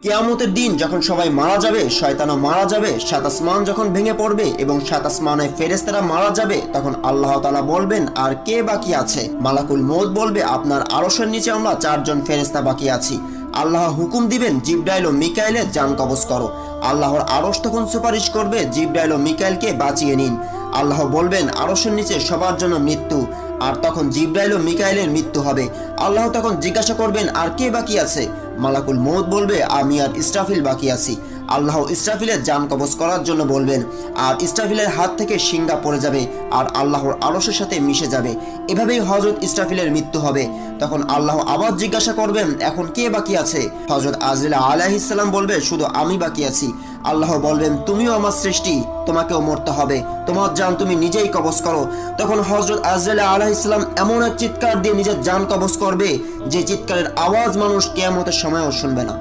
কিয়ামতের দিন যখন সবাই মারা যাবে, শয়তানও মারা যাবে, সাত আসমান যখন ভেঙে পড়বে এবং সাত আসমানে ফেরেশতারা মারা যাবে, তখন আল্লাহ তাআলা বলবেন আর কে বাকি আছে? মালাকুল মউত বলবে আপনার আরশের নিচে আমরা চারজন ফেরেশতা বাকি আছি। আল্লাহ হুকুম দিবেন জিবরাইল ও মিকাইলের জান কবজ করো। আল্লাহর আরশ তখন সুপারিশ করবে জিবরাইল ও মিকাইলকে বাঁচিয়ে নিন। আল্লাহ বলবেন আরশের নিচে সবার জন্য মৃত্যু, আর তখন জিবরাইল ও মিকাইলের মৃত্যু হবে। আল্লাহ তখন জিজ্ঞাসা করবেন আর কে বাকি আছে? মালাকুল মউত বলবে আমি আর ইসরাফিল বাকি আছি। আল্লাহ ইসরাফিলের জান কবজ করার জন্য বলবেন, আর ইসরাফিলের হাত থেকে শিঙ্গা পড়ে যাবে আর আল্লাহর আরশের সাথে মিশে যাবে। এভাবেই হযরত ইসরাফিলের মৃত্যু হবে। তখন আল্লাহ আবার জিজ্ঞাসা করবেন এখন কে বাকি আছে? হযরত আজরাইল আলাইহিস সালাম বলবে শুধু আমি বাকি আছি। আল্লাহ বলবেন তুমিও আমার সৃষ্টি, তোমাকেও মরতে হবে, তোমার জান তুমি নিজেই কবজ করো। তখন হযরত আজরাইল আলাইহিস সালাম এমন এক চিৎকার দিয়ে নিজের জান কবজ করবে যে চিৎকারের আওয়াজ মানুষ কিয়ামতের সময়ও শুনবে না।